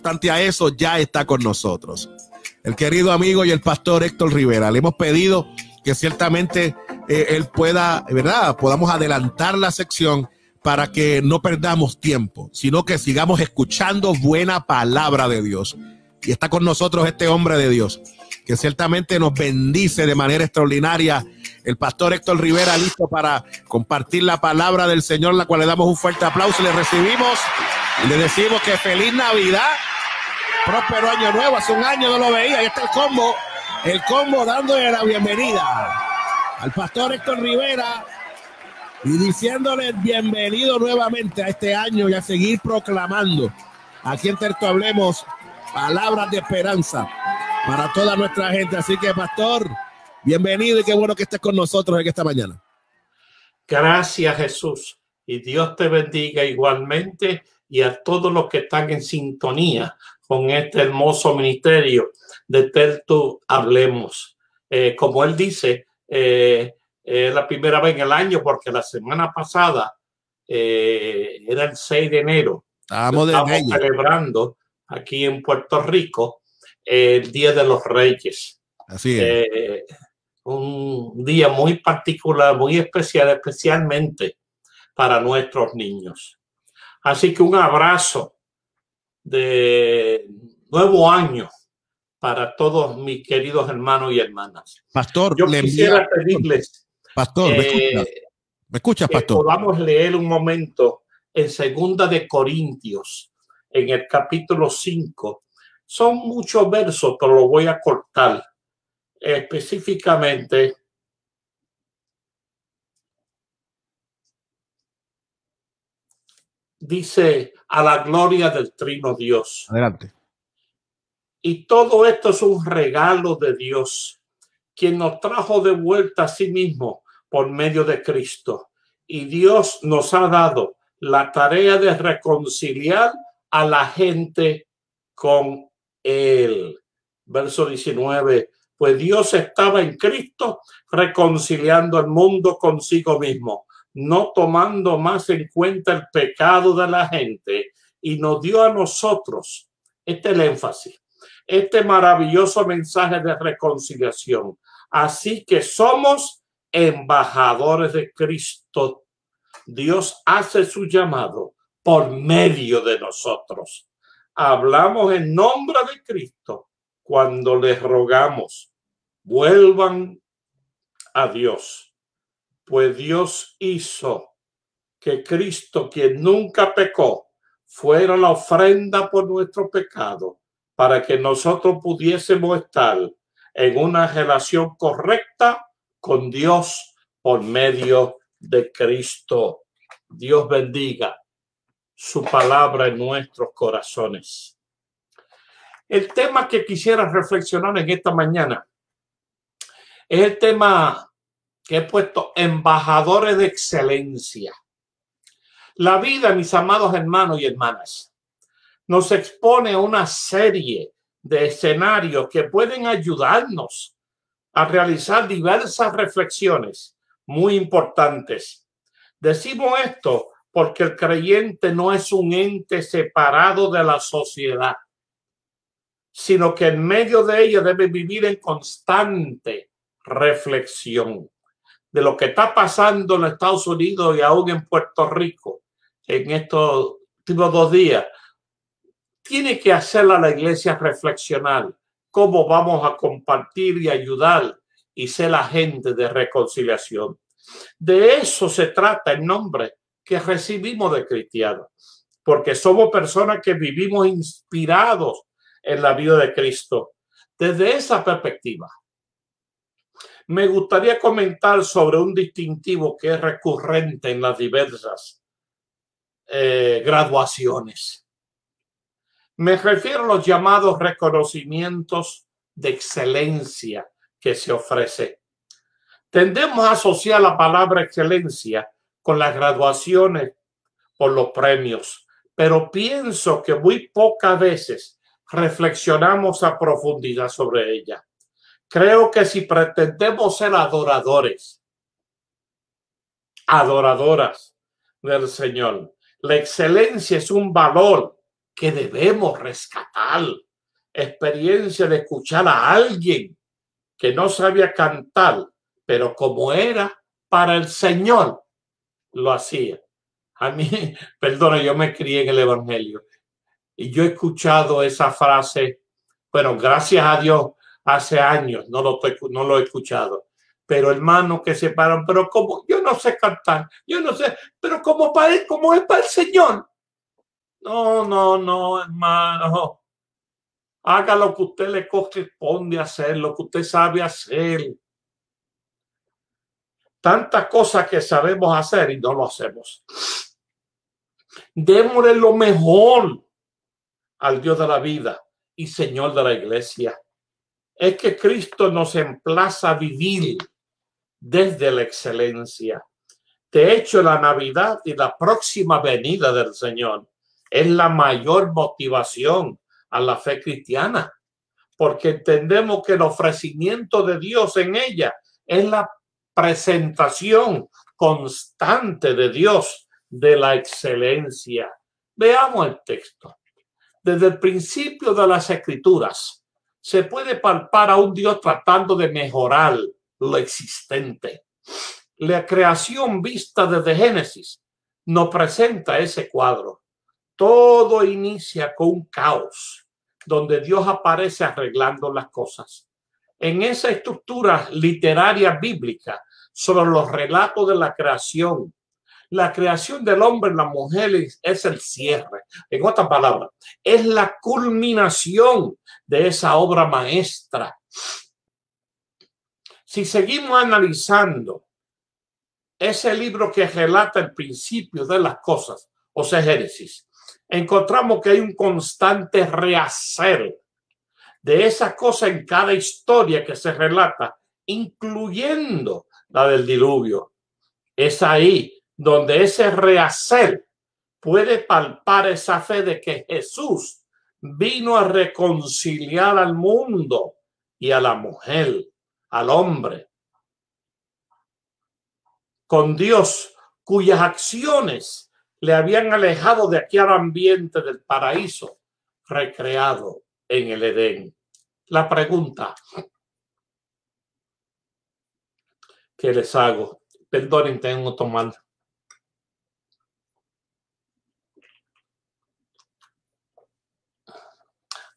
obstante a eso, ya está con nosotros. El querido amigo y el pastor Héctor Rivera. Le hemos pedido que ciertamente él pueda, ¿verdad? Podamos adelantar la sección para que no perdamos tiempo, sino que sigamos escuchando buena palabra de Dios. Y está con nosotros este hombre de Dios, que ciertamente nos bendice de manera extraordinaria. El pastor Héctor Rivera, listo para compartir la palabra del Señor, la cual le damos un fuerte aplauso. Le recibimos y le decimos que feliz Navidad, próspero año nuevo. Hace un año no lo veía. Ahí está el combo dándole la bienvenida al pastor Héctor Rivera y diciéndole bienvenido nuevamente a este año y a seguir proclamando aquí en Terto Hablemos palabras de esperanza para toda nuestra gente. Así que, pastor, bienvenido y qué bueno que estés con nosotros en esta mañana. Gracias, Jesús, y Dios te bendiga igualmente, y a todos los que están en sintonía con este hermoso ministerio de Terto Hablemos. Como él dice, la primera vez en el año, porque la semana pasada era el 6 de enero. Estamos celebrando aquí en Puerto Rico el Día de los Reyes. Así es. Un día muy particular, muy especial, especialmente para nuestros niños. Así que un abrazo de nuevo año para todos mis queridos hermanos y hermanas. Pastor, yo quisiera pedirles, pastor, ¿me escuchas, pastor? Que podamos leer un momento en 2 de Corintios, en el capítulo 5. Son muchos versos, pero lo voy a cortar. Específicamente, dice: a la gloria del Trino Dios. Adelante. Y todo esto es un regalo de Dios, quien nos trajo de vuelta a sí mismo por medio de Cristo. Y Dios nos ha dado la tarea de reconciliar a la gente con Él. Verso 19. Pues Dios estaba en Cristo reconciliando al mundo consigo mismo, no tomando más en cuenta el pecado de la gente, y nos dio a nosotros, este es el énfasis, este maravilloso mensaje de reconciliación. Así que somos embajadores de Cristo. Dios hace su llamado por medio de nosotros. Hablamos en nombre de Cristo cuando les rogamos: vuelvan a Dios, pues Dios hizo que Cristo, quien nunca pecó, fuera la ofrenda por nuestro pecado, para que nosotros pudiésemos estar en una relación correcta con Dios por medio de Cristo. Dios bendiga su palabra en nuestros corazones. El tema que quisiera reflexionar en esta mañana es el tema que he puesto: embajadores de excelencia. La vida, mis amados hermanos y hermanas, nos expone a una serie de escenarios que pueden ayudarnos a realizar diversas reflexiones muy importantes. Decimos esto porque el creyente no es un ente separado de la sociedad, sino que en medio de ella debe vivir en constante reflexión de lo que está pasando en Estados Unidos y aún en Puerto Rico en estos últimos 2 días. Tiene que hacer a la iglesia reflexionar cómo vamos a compartir y ayudar y ser agentes de reconciliación. De eso se trata el nombre que recibimos de cristianos, porque somos personas que vivimos inspirados en la vida de Cristo. Desde esa perspectiva, me gustaría comentar sobre un distintivo que es recurrente en las diversas graduaciones. Me refiero a los llamados reconocimientos de excelencia que se ofrece. Tendemos a asociar la palabra excelencia con las graduaciones por los premios, pero pienso que muy pocas veces reflexionamos a profundidad sobre ella. Creo que si pretendemos ser adoradores, adoradoras del Señor, la excelencia es un valor que debemos rescatar. Experiencia de escuchar a alguien que no sabía cantar, pero como era para el Señor, lo hacía. A mí, perdona, yo me crié en el Evangelio y yo he escuchado esa frase, bueno, gracias a Dios, hace años no lo he escuchado. Pero hermanos que se paran, pero como yo no sé cantar, yo no sé, pero como es para el Señor. No, hermano. Haga lo que usted le corresponde hacer, lo que usted sabe hacer. Tantas cosas que sabemos hacer y no lo hacemos. Démosle lo mejor al Dios de la vida y Señor de la iglesia. Es que Cristo nos emplaza a vivir desde la excelencia. De hecho, la Navidad y la próxima venida del Señor es la mayor motivación a la fe cristiana, porque entendemos que el ofrecimiento de Dios en ella es la presentación constante de Dios de la excelencia. Veamos el texto. Desde el principio de las Escrituras se puede palpar a un Dios tratando de mejorar lo existente. La creación vista desde Génesis nos presenta ese cuadro. Todo inicia con un caos, donde Dios aparece arreglando las cosas. En esa estructura literaria bíblica sobre los relatos de la creación del hombre y la mujer es el cierre. En otras palabras, es la culminación de esa obra maestra. Si seguimos analizando ese libro que relata el principio de las cosas, o sea, Génesis, encontramos que hay un constante rehacer de esas cosas en cada historia que se relata, incluyendo la del diluvio. Es ahí donde ese rehacer puede palpar esa fe de que Jesús vino a reconciliar al mundo y a la mujer, al hombre, con Dios, cuyas acciones le habían alejado de aquel ambiente del paraíso recreado en el Edén. La pregunta que les hago, perdonen, tengo que tomar.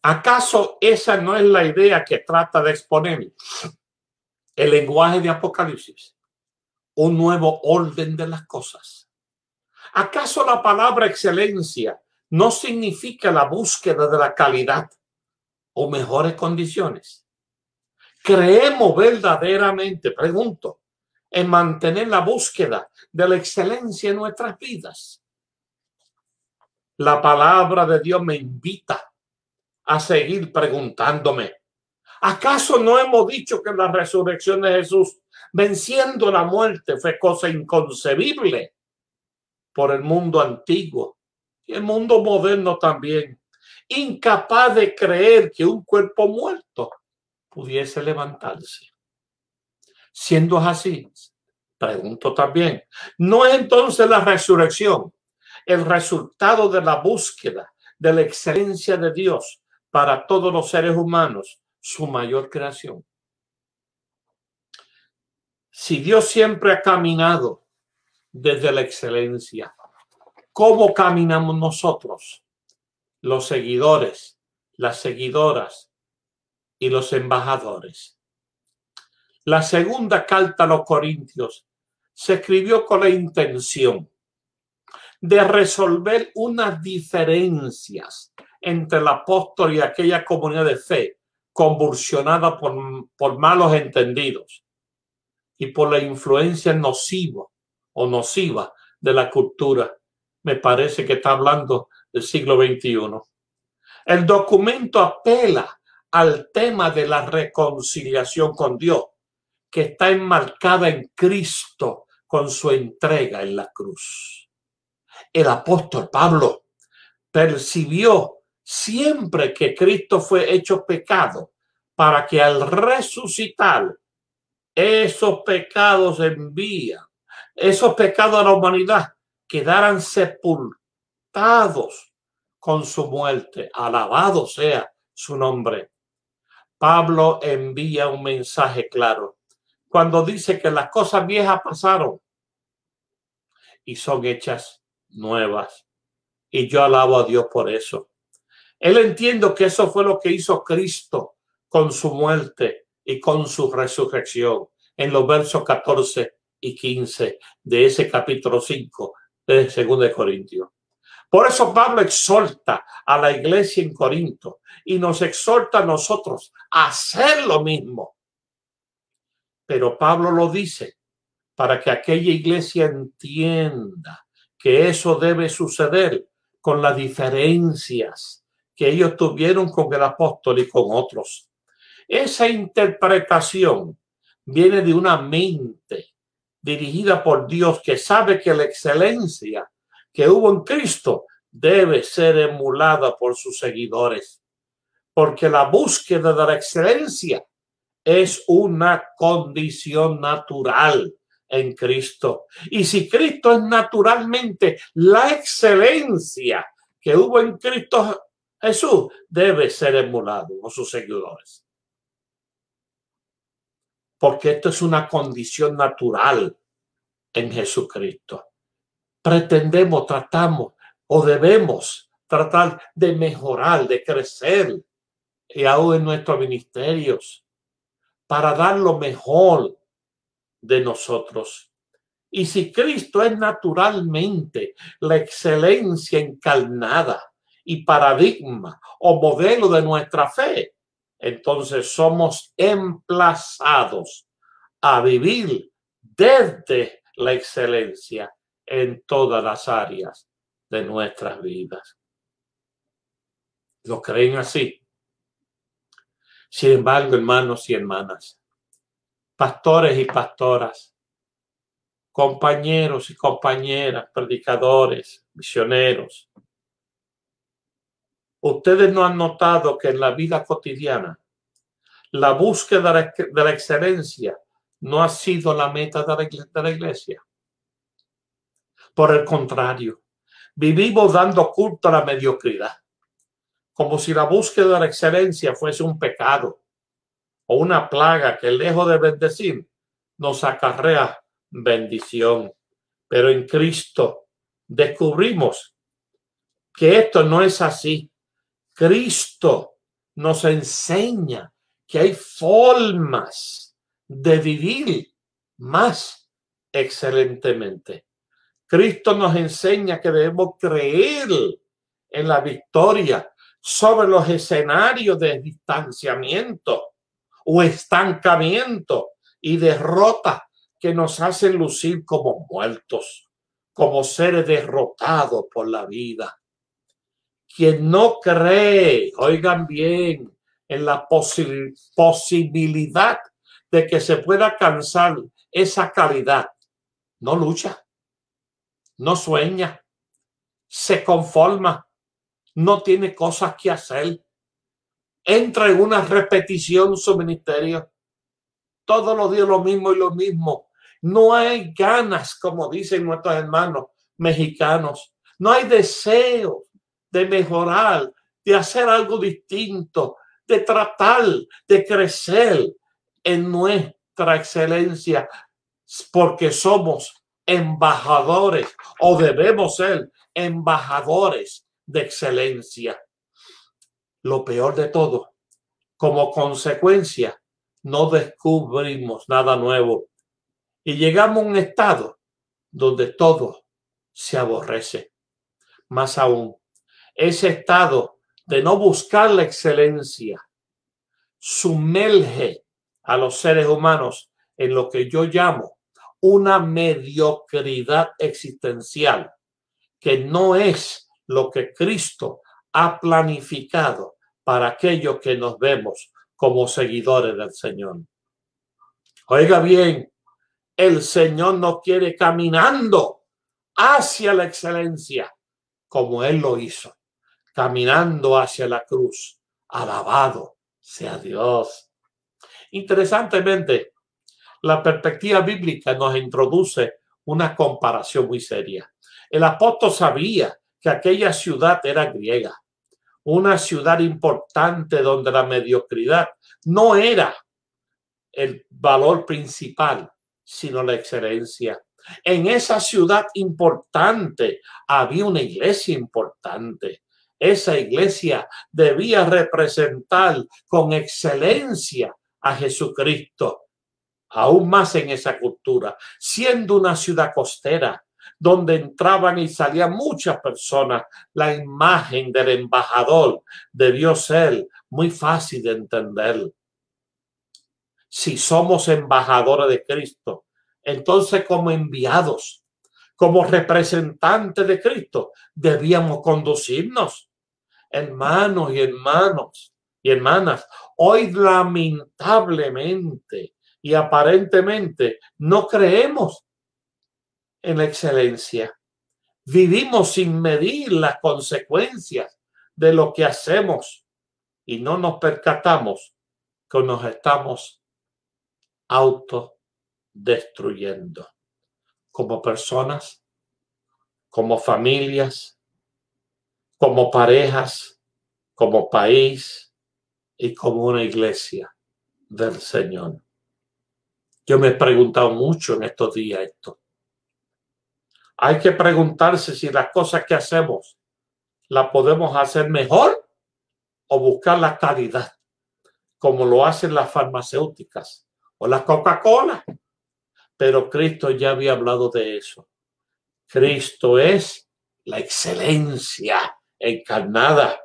¿Acaso esa no es la idea que trata de exponer el lenguaje de Apocalipsis? Un nuevo orden de las cosas. ¿Acaso la palabra excelencia no significa la búsqueda de la calidad o mejores condiciones? ¿Creemos verdaderamente, pregunto, en mantener la búsqueda de la excelencia en nuestras vidas? La palabra de Dios me invita a seguir preguntándome, ¿acaso no hemos dicho que la resurrección de Jesús, venciendo la muerte, fue cosa inconcebible por el mundo antiguo y el mundo moderno también, incapaz de creer que un cuerpo muerto pudiese levantarse? Siendo así, pregunto también, ¿no es entonces la resurrección el resultado de la búsqueda de la excelencia de Dios para todos los seres humanos, su mayor creación? Si Dios siempre ha caminado desde la excelencia, ¿cómo caminamos nosotros, los seguidores, las seguidoras y los embajadores? La segunda carta a los Corintios se escribió con la intención de resolver unas diferencias entre el apóstol y aquella comunidad de fe convulsionada por malos entendidos y por la influencia nociva de la cultura. Me parece que está hablando del siglo XXI. El documento apela al tema de la reconciliación con Dios, que está enmarcada en Cristo con su entrega en la cruz. El apóstol Pablo percibió siempre que Cristo fue hecho pecado para que al resucitar esos pecados esos pecados a la humanidad quedaran sepultados con su muerte. Alabado sea su nombre. Pablo envía un mensaje claro cuando dice que las cosas viejas pasaron y son hechas nuevas. Y yo alabo a Dios por eso. Él entiende que eso fue lo que hizo Cristo con su muerte y con su resurrección en los versos 14 y 15 de ese capítulo 5 de 2 Corintios. Por eso Pablo exhorta a la iglesia en Corinto y nos exhorta a nosotros a hacer lo mismo. Pero Pablo lo dice para que aquella iglesia entienda que eso debe suceder con las diferencias que ellos tuvieron con el apóstol y con otros. Esa interpretación viene de una mente dirigida por Dios que sabe que la excelencia que hubo en Cristo debe ser emulada por sus seguidores, porque la búsqueda de la excelencia es una condición natural en Cristo. Y si Cristo es naturalmente la excelencia que hubo en Cristo Jesús, debe ser emulado por sus seguidores. Porque esto es una condición natural en Jesucristo. Pretendemos, tratamos o debemos tratar de mejorar, de crecer, y aún en nuestros ministerios, para dar lo mejor de nosotros. Y si Cristo es naturalmente la excelencia encarnada y paradigma o modelo de nuestra fe, entonces somos emplazados a vivir desde la excelencia en todas las áreas de nuestras vidas. ¿Lo creen así? Sin embargo, hermanos y hermanas, pastores y pastoras, compañeros y compañeras, predicadores, misioneros, ustedes no han notado que en la vida cotidiana la búsqueda de la excelencia no ha sido la meta de la iglesia. Por el contrario, vivimos dando culto a la mediocridad, como si la búsqueda de la excelencia fuese un pecado o una plaga que, lejos de bendecir, nos acarrea bendición. Pero en Cristo descubrimos que esto no es así. Cristo nos enseña que hay formas de vivir más excelentemente. Cristo nos enseña que debemos creer en la victoria sobre los escenarios de distanciamiento o estancamiento y derrota que nos hacen lucir como muertos, como seres derrotados por la vida. Quien no cree, oigan bien, en la posibilidad de que se pueda alcanzar esa calidad, no lucha, no sueña, se conforma, no tiene cosas que hacer, entra en una repetición su ministerio, todos los días lo mismo y lo mismo. No hay ganas, como dicen nuestros hermanos mexicanos, no hay deseo de mejorar, de hacer algo distinto, de tratar de crecer en nuestra excelencia, porque somos embajadores o debemos ser embajadores de excelencia. Lo peor de todo, como consecuencia, no descubrimos nada nuevo y llegamos a un estado donde todo se aborrece. Más aún, ese estado de no buscar la excelencia sumerge a los seres humanos en lo que yo llamo una mediocridad existencial, que no es lo que Cristo ha planificado para aquellos que nos vemos como seguidores del Señor. Oiga bien, el Señor nos quiere caminando hacia la excelencia, como Él lo hizo, caminando hacia la cruz. Alabado sea Dios. Interesantemente, la perspectiva bíblica nos introduce una comparación muy seria. El apóstol sabía que aquella ciudad era griega, una ciudad importante donde la mediocridad no era el valor principal, sino la excelencia. En esa ciudad importante había una iglesia importante. Esa iglesia debía representar con excelencia a Jesucristo, aún más en esa cultura, siendo una ciudad costera, donde entraban y salían muchas personas. La imagen del embajador debió ser muy fácil de entender. Si somos embajadores de Cristo, entonces como enviados, como representantes de Cristo, debíamos conducirnos. Hermanos y hermanas, hoy lamentablemente y aparentemente no creemos en la excelencia. Vivimos sin medir las consecuencias de lo que hacemos y no nos percatamos que nos estamos autodestruyendo como personas, como familias, como parejas, como país y como una iglesia del Señor. Yo me he preguntado mucho en estos días esto. Hay que preguntarse si las cosas que hacemos las podemos hacer mejor o buscar la calidad, como lo hacen las farmacéuticas o la Coca-Cola. Pero Cristo ya había hablado de eso. Cristo es la excelencia encarnada.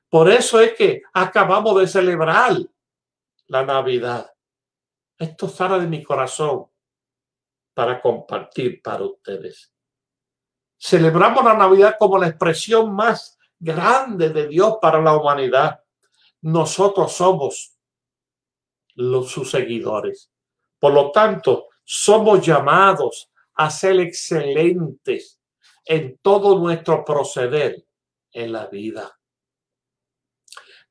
Por eso es que acabamos de celebrar la Navidad. Esto sale de mi corazón para compartir para ustedes. Celebramos la Navidad como la expresión más grande de Dios para la humanidad. Nosotros somos sus seguidores. Por lo tanto, somos llamados a ser excelentes en todo nuestro proceder en la vida.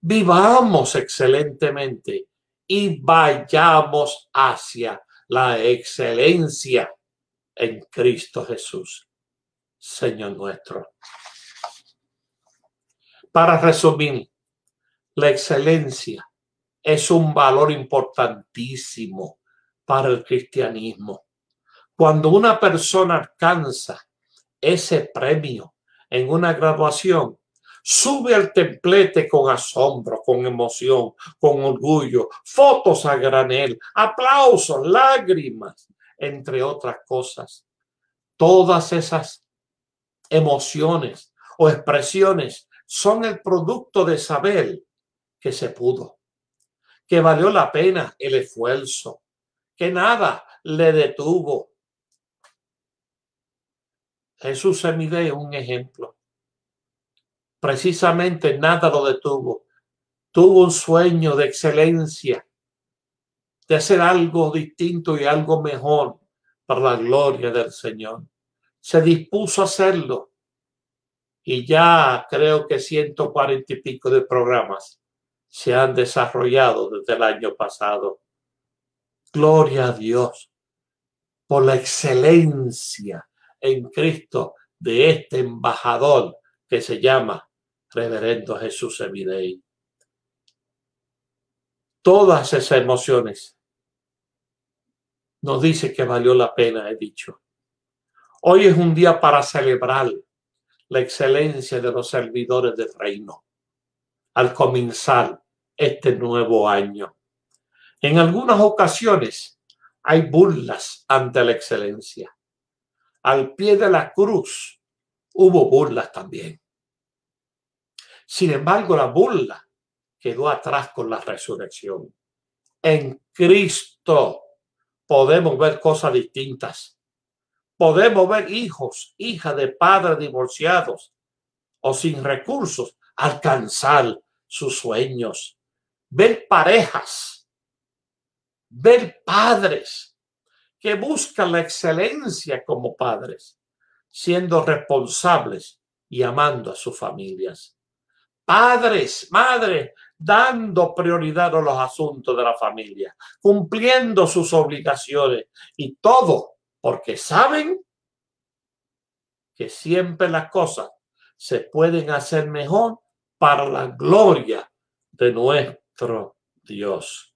Vivamos excelentemente y vayamos hacia la excelencia en Cristo Jesús, Señor nuestro. Para resumir, la excelencia es un valor importantísimo para el cristianismo. Cuando una persona alcanza ese premio en una graduación, sube al templete con asombro, con emoción, con orgullo, fotos a granel, aplausos, lágrimas, entre otras cosas. Todas esas emociones o expresiones son el producto de saber que se pudo, que valió la pena el esfuerzo, que nada le detuvo. Jesús se mide un ejemplo. Precisamente nada lo detuvo. Tuvo un sueño de excelencia, de hacer algo distinto y algo mejor para la gloria del Señor. Se dispuso a hacerlo. Y ya creo que 140 y pico de programas se han desarrollado desde el año pasado. Gloria a Dios por la excelencia en Cristo de este embajador que se llama Reverendo Jesús Evidey. Todas esas emociones nos dice que valió la pena, he dicho. Hoy es un día para celebrar la excelencia de los servidores del reino al comenzar este nuevo año. En algunas ocasiones hay burlas ante la excelencia. Al pie de la cruz hubo burlas también. Sin embargo, la burla quedó atrás con la resurrección. En Cristo podemos ver cosas distintas. Podemos ver hijos, hijas de padres divorciados o sin recursos alcanzar sus sueños. Ver parejas, ver padres que buscan la excelencia como padres, siendo responsables y amando a sus familias. Padres, madres, dando prioridad a los asuntos de la familia, cumpliendo sus obligaciones y todo porque saben que siempre las cosas se pueden hacer mejor para la gloria de nuestro Dios.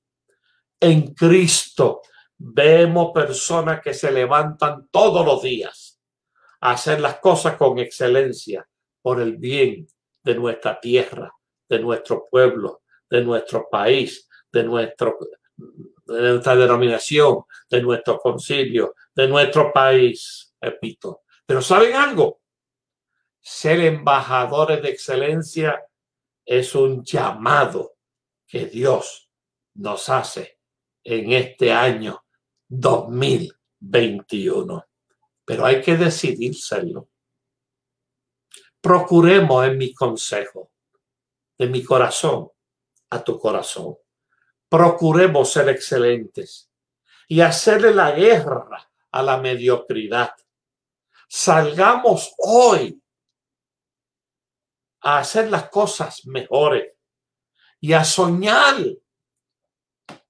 En Cristo vemos personas que se levantan todos los días a hacer las cosas con excelencia por el bien de nuestra tierra, de nuestro pueblo, de nuestro país, de nuestra denominación, de nuestro concilio, de nuestro país, repito. Pero ¿saben algo? Ser embajadores de excelencia es un llamado que Dios nos hace en este año 2021. Pero hay que decidir serlo. Procuremos en mi consejo, de mi corazón a tu corazón. Procuremos ser excelentes y hacerle la guerra a la mediocridad. Salgamos hoy a hacer las cosas mejores y a soñar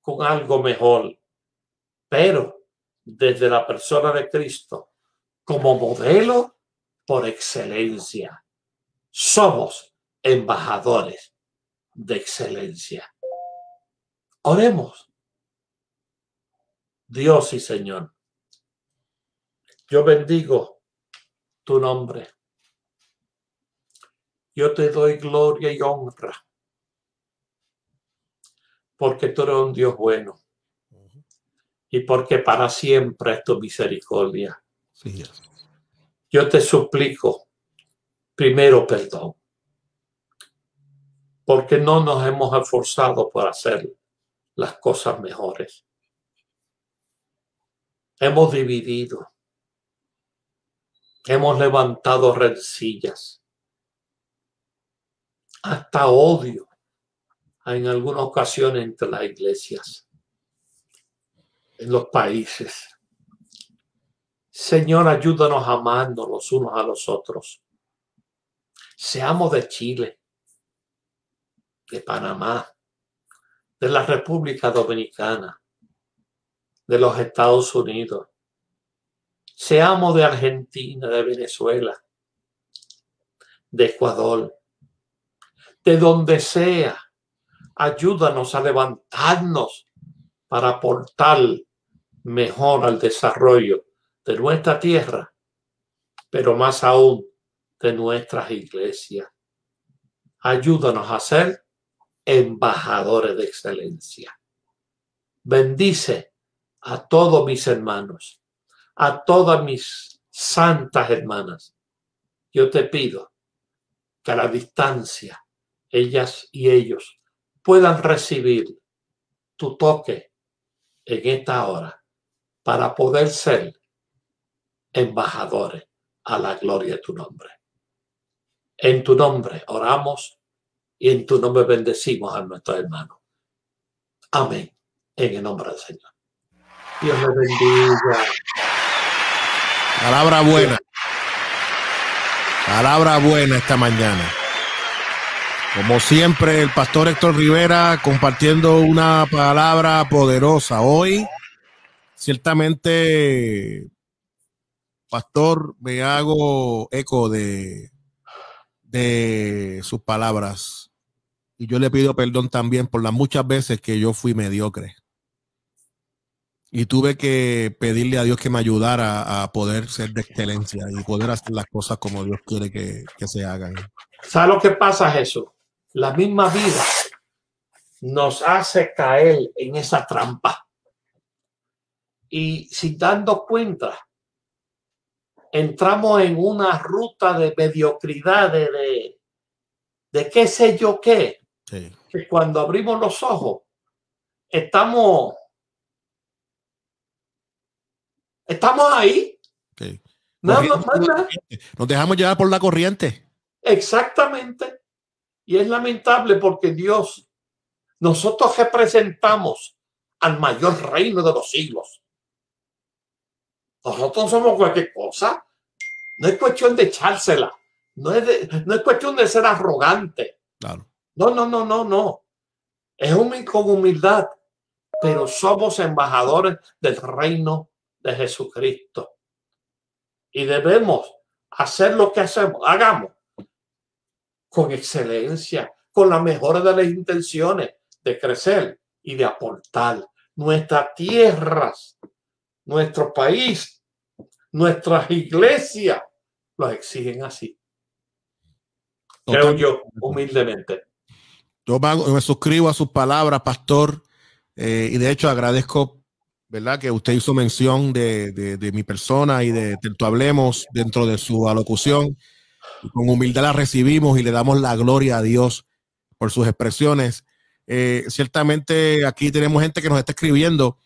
con algo mejor, pero desde la persona de Cristo como modelo por excelencia. Somos embajadores de excelencia. Oremos. Dios y Señor, yo bendigo tu nombre. Yo te doy gloria y honra porque tú eres un Dios bueno y porque para siempre es tu misericordia. Sí. Yo te suplico primero perdón porque no nos hemos esforzado por hacer las cosas mejores. Hemos dividido, hemos levantado rencillas, hasta odio en algunas ocasiones entre las iglesias, en los países. Señor, ayúdanos a amarnos los unos a los otros. Seamos de Chile, de Panamá, de la República Dominicana, de los Estados Unidos. Seamos de Argentina, de Venezuela, de Ecuador, de donde sea. Ayúdanos a levantarnos para aportar mejor al desarrollo de nuestra tierra, pero más aún de nuestras iglesias. Ayúdanos a ser embajadores de excelencia. Bendice a todos mis hermanos, a todas mis santas hermanas. Yo te pido que a la distancia ellas y ellos puedan recibir tu toque en esta hora para poder ser embajadores a la gloria de tu nombre. En tu nombre oramos y en tu nombre bendecimos a nuestros hermanos. Amén. En el nombre del Señor. Dios les bendiga. Palabra buena. Palabra buena esta mañana. Como siempre, el pastor Héctor Rivera compartiendo una palabra poderosa. Hoy, ciertamente, pastor, me hago eco de sus palabras. Y yo le pido perdón también por las muchas veces que yo fui mediocre. Y tuve que pedirle a Dios que me ayudara a poder ser de excelencia y poder hacer las cosas como Dios quiere que se hagan. ¿Sabes lo que pasa, Jesús? La misma vida nos hace caer en esa trampa. Y sin darnos cuenta, entramos en una ruta de mediocridad, de qué sé yo qué. Sí. Que cuando abrimos los ojos, estamos ahí. Sí. Nada. Nos dejamos llevar por la corriente. Exactamente. Y es lamentable porque nosotros representamos al mayor reino de los siglos. Nosotros somos cualquier cosa. No es cuestión de echársela. No es cuestión de ser arrogante. Claro. No. Es con humildad. Pero somos embajadores del reino de Jesucristo. Y debemos hacer lo que hagamos. con excelencia, con la mejor de las intenciones de crecer y de aportar. Nuestras tierras, nuestro país, nuestras iglesias los exigen así. Creo yo, humildemente. Yo me suscribo a sus palabras, pastor, y de hecho agradezco, ¿verdad?, que usted hizo mención de mi persona y de tu hablemos dentro de su alocución. Con humildad la recibimos y le damos la gloria a Dios por sus expresiones. Ciertamente aquí tenemos gente que nos está escribiendo.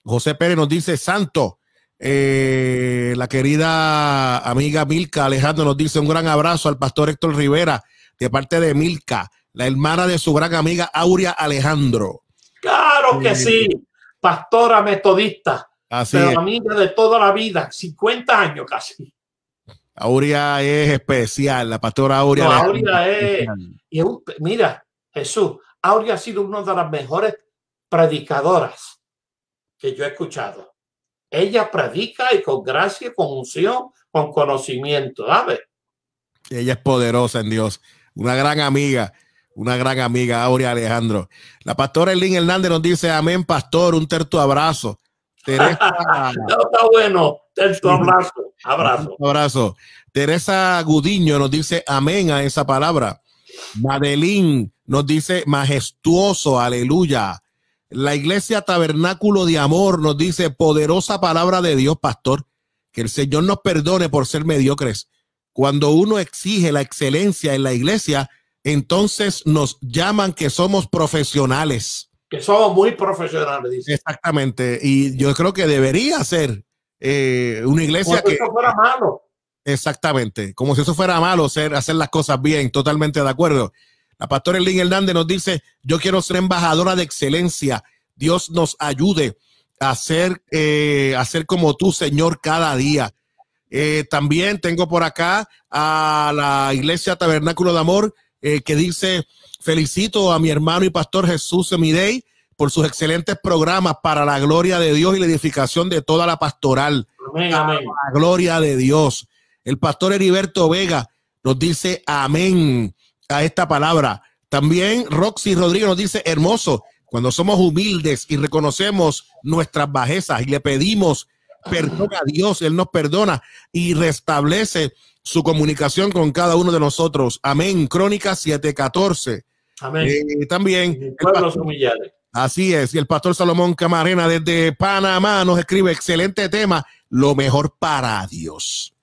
José Pérez nos dice, santo. La querida amiga Milka Alejandro nos dice un gran abrazo al pastor Héctor Rivera de parte de Milka, la hermana de su gran amiga Aurea Alejandro. Claro que sí, pastora metodista, pero amiga de toda la vida, 50 años casi. Aurea es especial, la pastora Aurea. No, Aurea es, mira, Jesús, Aurea ha sido una de las mejores predicadoras que yo he escuchado. Ella predica y con gracia, con unción, con conocimiento, ¿sabes? Ella es poderosa en Dios, una gran amiga, Aurea Alejandro. La pastora Elin Hernández nos dice, amén, pastor, un terto abrazo. Teresa, no, está bueno, terto abrazo, abrazo. Teresa Gudiño nos dice, amén a esa palabra. Madeline nos dice, majestuoso, aleluya. La iglesia Tabernáculo de Amor nos dice, poderosa palabra de Dios, pastor, que el Señor nos perdone por ser mediocres. Cuando uno exige la excelencia en la iglesia, entonces nos llaman que somos profesionales. Que somos muy profesionales, dice. Exactamente. Y yo creo que debería ser una iglesia que... eso fuera malo. Exactamente. Como si eso fuera malo, hacer las cosas bien. Totalmente de acuerdo. La pastora Elin Hernández nos dice, yo quiero ser embajadora de excelencia. Dios nos ayude a ser como tú, Señor, cada día. También tengo por acá a la iglesia Tabernáculo de Amor que dice, felicito a mi hermano y pastor Jesús Semidey por sus excelentes programas para la gloria de Dios y la edificación de toda la pastoral. Amén, amén. La gloria de Dios. El pastor Heriberto Vega nos dice amén a esta palabra. También Roxy Rodríguez nos dice, hermoso, cuando somos humildes y reconocemos nuestras bajezas y le pedimos perdón a Dios, Él nos perdona y restablece su comunicación con cada uno de nosotros. Amén. Crónicas 7:14. Amén. También pueblos humillados. Así es. Y el pastor Salomón Camarena desde Panamá nos escribe, excelente tema, lo mejor para Dios.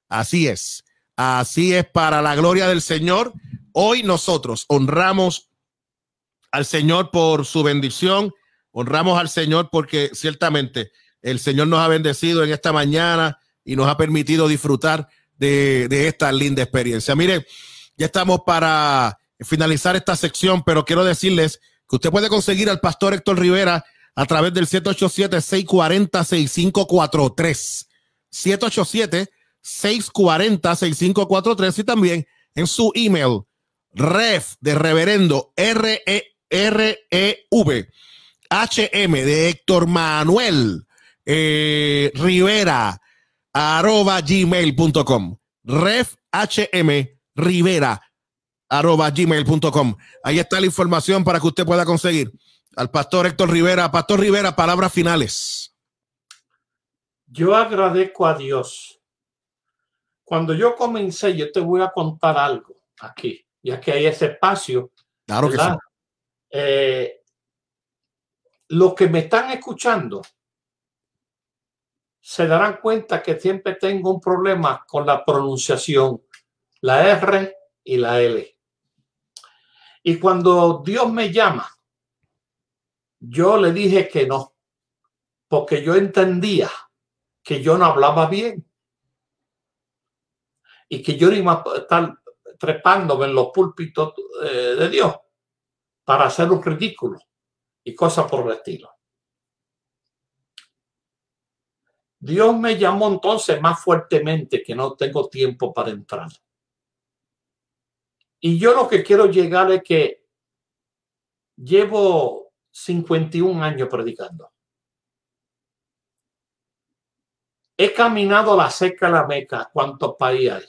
Así es. Así es, para la gloria del Señor. Hoy nosotros honramos al Señor por su bendición. Honramos al Señor porque ciertamente el Señor nos ha bendecido en esta mañana y nos ha permitido disfrutar de esta linda experiencia. Mire, ya estamos para finalizar esta sección, pero quiero decirles que usted puede conseguir al pastor Héctor Rivera a través del 787-640-6543. 787-640-6543 y también en su email, ref de reverendo, R-E-R-E-V, H-M de Héctor Manuel Rivera @gmail.com, ref HM Rivera @gmail.com. Ahí está la información para que usted pueda conseguir al pastor Héctor Rivera. Pastor Rivera, palabras finales. Yo agradezco a Dios. Cuando yo comencé, yo te voy a contar algo aquí, ya que hay ese espacio. Claro, ¿verdad? Que sí. Los que me están escuchando se darán cuenta que siempre tengo un problema con la pronunciación, la R y la L. Y cuando Dios me llama, yo le dije que no, porque yo entendía que yo no hablaba bien y que yo no iba a estar trepándome en los púlpitos de Dios para hacer un ridículo y cosas por el estilo. Dios me llamó entonces más fuertemente, que no tengo tiempo para entrar. Y yo lo que quiero llegar es que llevo 51 años predicando. He caminado la Seca a la Meca. ¿Cuántos países hay?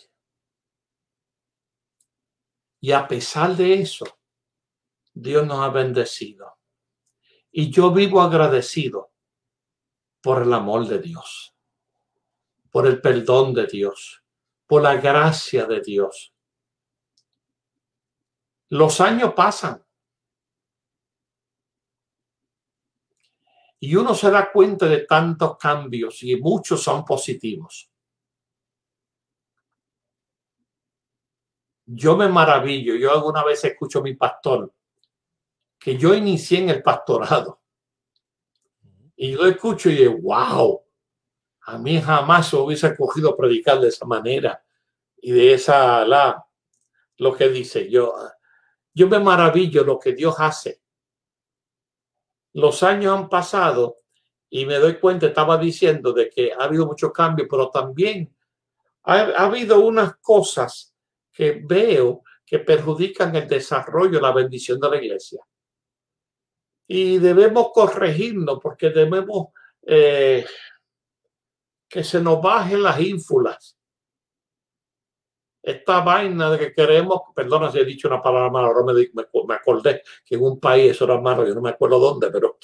Y a pesar de eso, Dios nos ha bendecido. Y yo vivo agradecido por el amor de Dios, por el perdón de Dios, por la gracia de Dios. Los años pasan y uno se da cuenta de tantos cambios y muchos son positivos. Yo me maravillo. Yo alguna vez escucho a mi pastor que yo inicié en el pastorado y yo escucho y digo, wow, a mí jamás se hubiese cogido predicar de esa manera y de esa, lo que dice yo me maravillo lo que Dios hace. Los años han pasado y me doy cuenta, estaba diciendo de que ha habido muchos cambios, pero también ha habido unas cosas que veo que perjudican el desarrollo, la bendición de la iglesia. Y debemos corregirnos porque debemos que se nos bajen las ínfulas. Esta vaina de que queremos, perdona si he dicho una palabra mala, ahora me acordé que en un país eso era malo, yo no me acuerdo dónde, pero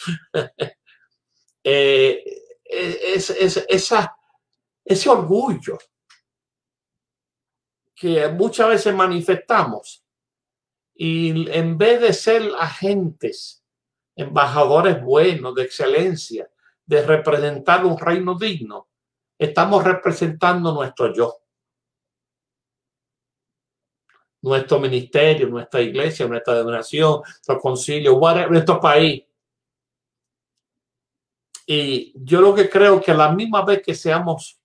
ese orgullo que muchas veces manifestamos y en vez de ser agentes, embajadores buenos, de excelencia, de representar un reino digno, estamos representando nuestro yo, nuestro ministerio, nuestra iglesia, nuestra denominación, nuestro concilio, nuestro país. Y yo lo que creo que a la misma vez que seamos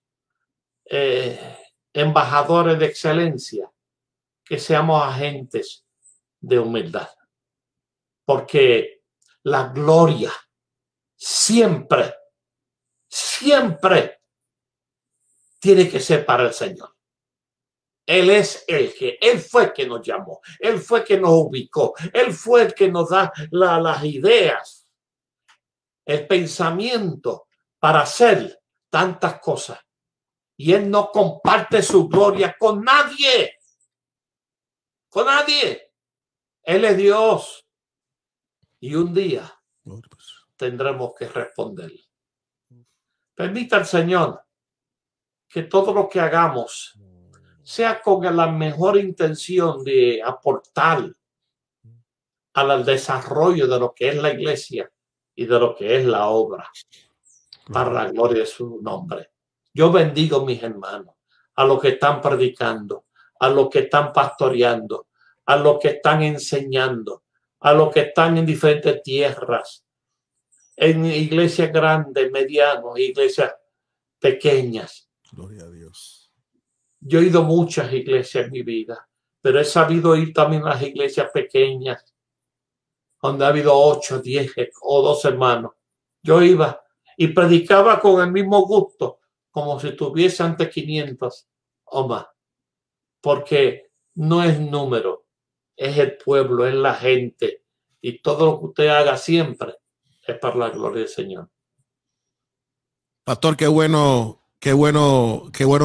embajadores de excelencia, que seamos agentes de humildad, porque la gloria siempre tiene que ser para el Señor. Él fue el que nos llamó, Él fue el que nos ubicó, Él fue el que nos da las ideas, el pensamiento para hacer tantas cosas. Y Él no comparte su gloria con nadie. Con nadie. Él es Dios. Y un día tendremos que responder. Permita al Señor que todo lo que hagamos sea con la mejor intención de aportar al desarrollo de lo que es la iglesia y de lo que es la obra, para la gloria de su nombre. Yo bendigo, mis hermanos, a los que están predicando, a los que están pastoreando, a los que están enseñando, a los que están en diferentes tierras, en iglesias grandes, medianas, iglesias pequeñas. Gloria a Dios. Yo he ido a muchas iglesias en mi vida, pero he sabido ir también a las iglesias pequeñas, donde ha habido 8, 10 o 12 hermanos. Yo iba y predicaba con el mismo gusto, como si tuviese antes 500 o más, porque no es número, es el pueblo, es la gente, y todo lo que usted haga siempre es para la gloria del Señor. Pastor, qué bueno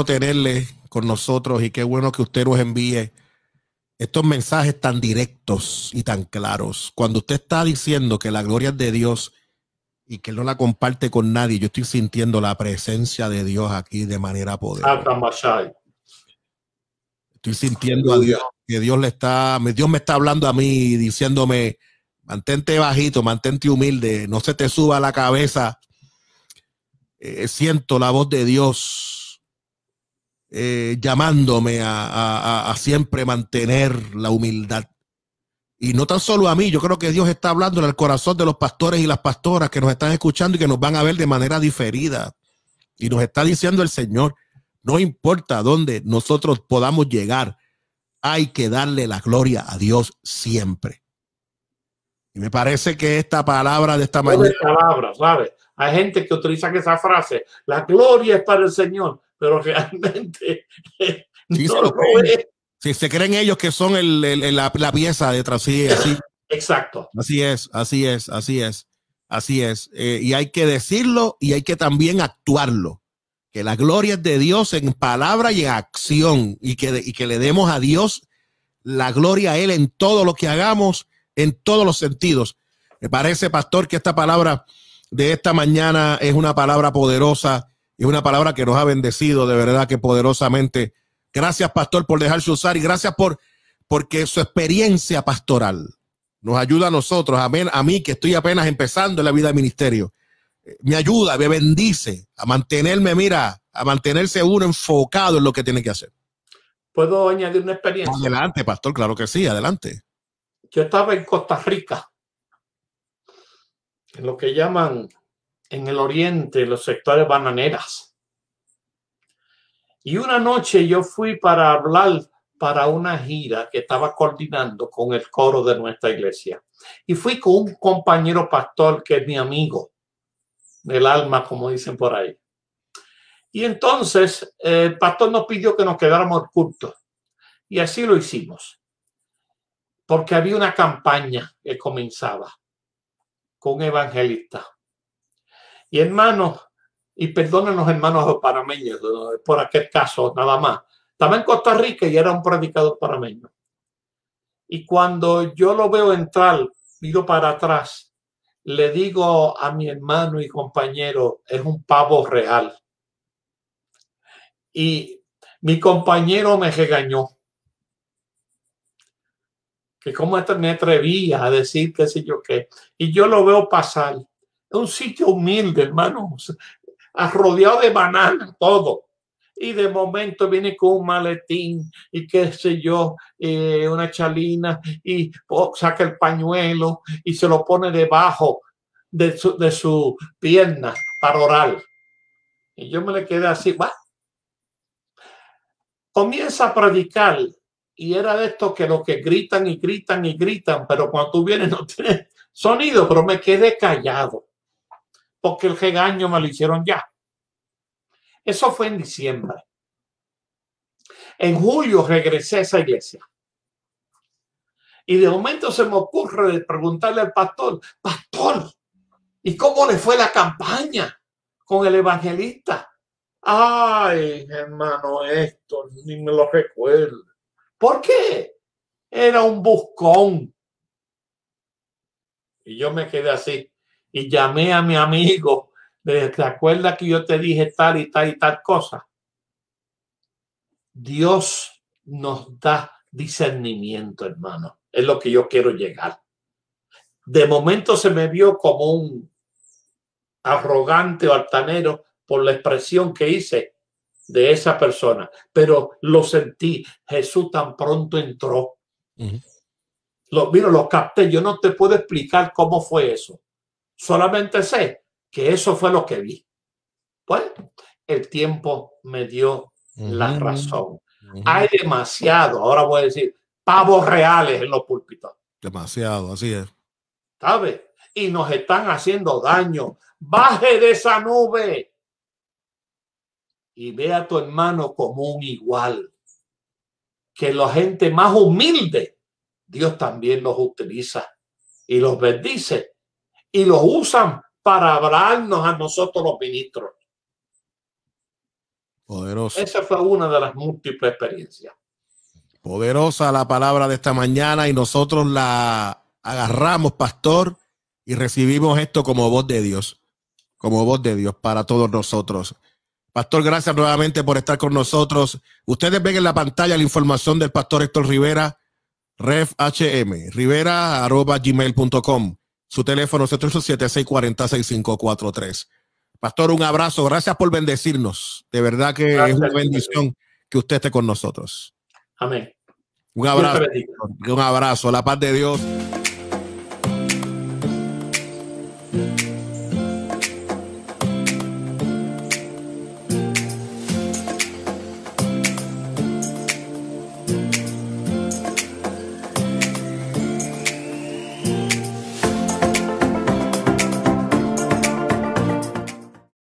tenerle con nosotros y qué bueno que usted nos envíe estos mensajes tan directos y tan claros. Cuando usted está diciendo que la gloria es de Dios y que Él no la comparte con nadie, yo estoy sintiendo la presencia de Dios aquí de manera poderosa. Estoy sintiendo a Dios, que Dios me está hablando a mí, diciéndome, mantente bajito, mantente humilde, no se te suba la cabeza. Siento la voz de Dios llamándome a siempre mantener la humildad. Y no tan solo a mí, yo creo que Dios está hablando en el corazón de los pastores y las pastoras que nos están escuchando y que nos van a ver de manera diferida. Y nos está diciendo el Señor, no importa dónde nosotros podamos llegar, hay que darle la gloria a Dios siempre. Y me parece que esta palabra de esta mañana... ¿Sabe? Hay gente que utiliza esa frase, la gloria es para el Señor, pero realmente sí, no lo es. Si se creen ellos que son la pieza detrás, sí, así. Exacto. Así es. Y hay que decirlo y hay que también actuarlo. Que la gloria es de Dios en palabra y en acción y que le demos a Dios la gloria a Él en todo lo que hagamos, en todos los sentidos. Me parece, pastor, que esta palabra de esta mañana es una palabra poderosa, es una palabra que nos ha bendecido de verdad que poderosamente. Gracias, pastor, por dejarse usar, y gracias porque su experiencia pastoral nos ayuda a nosotros, a mí que estoy apenas empezando en la vida de ministerio. Me ayuda, me bendice a mantenerme, a mantenerse uno enfocado en lo que tiene que hacer. ¿Puedo añadir una experiencia? Adelante, pastor, claro que sí, adelante. Yo estaba en Costa Rica, en lo que llaman en el oriente los sectores bananeras. Y una noche yo fui para hablar para una gira que estaba coordinando con el coro de nuestra iglesia. Y fui con un compañero pastor que es mi amigo del alma, como dicen por ahí. Y entonces el pastor nos pidió que nos quedáramos cultos. Y así lo hicimos. Porque había una campaña que comenzaba con un evangelista. Y hermanos, y perdónenos hermanos panameños, por aquel caso nada más. Estaba en Costa Rica y era un predicador panameño. Y cuando yo lo veo entrar, miro para atrás, le digo a mi hermano y compañero, es un pavo real. Y mi compañero me regañó. Que cómo me atrevía a decir qué sé yo qué. Y yo lo veo pasar. Es un sitio humilde, hermanos, rodeado de bananas, todo. Y de momento viene con un maletín y qué sé yo, una chalina, y saca el pañuelo y se lo pone debajo de su pierna para orar. Y yo me le quedé así, ¿va? Comienza a predicar. Y era de estos que los que gritan y gritan y gritan, pero cuando tú vienes no tienes sonido, pero me quedé callado porque el regaño me lo hicieron ya. Eso fue en diciembre. En julio regresé a esa iglesia. Y de momento se me ocurre preguntarle al pastor, pastor, ¿y cómo le fue la campaña con el evangelista? Ay, hermano, esto ni me lo recuerdo. ¿Por qué? Era un buscón. Y yo me quedé así. Y llamé a mi amigo. ¿Te acuerdas que yo te dije tal y tal y tal cosa? Dios nos da discernimiento, hermano. Es lo que yo quiero llegar. De momento se me vio como un arrogante o altanero por la expresión que hice de esa persona, pero lo sentí. Jesús tan pronto entró. Lo capté. Yo no te puedo explicar cómo fue eso. Solamente sé que eso fue lo que vi. Pues el tiempo me dio la razón. Hay demasiado, ahora voy a decir, pavos reales en los púlpitos. Demasiado, así es. ¿Sabes? Y nos están haciendo daño. Baje de esa nube y ve a tu hermano como un igual. Que la gente más humilde, Dios también los utiliza y los bendice y los usan para hablarnos a nosotros los ministros. Poderoso. Esa fue una de las múltiples experiencias. Poderosa la palabra de esta mañana y nosotros la agarramos, pastor, y recibimos esto como voz de Dios para todos nosotros. Pastor, gracias nuevamente por estar con nosotros. Ustedes ven en la pantalla la información del pastor Héctor Rivera, refhm, rivera@gmail.com. Su teléfono es 787-640-6543. Pastor, un abrazo. Gracias por bendecirnos. De verdad que gracias, es una bendición que usted esté con nosotros. Amén. Un abrazo. La paz de Dios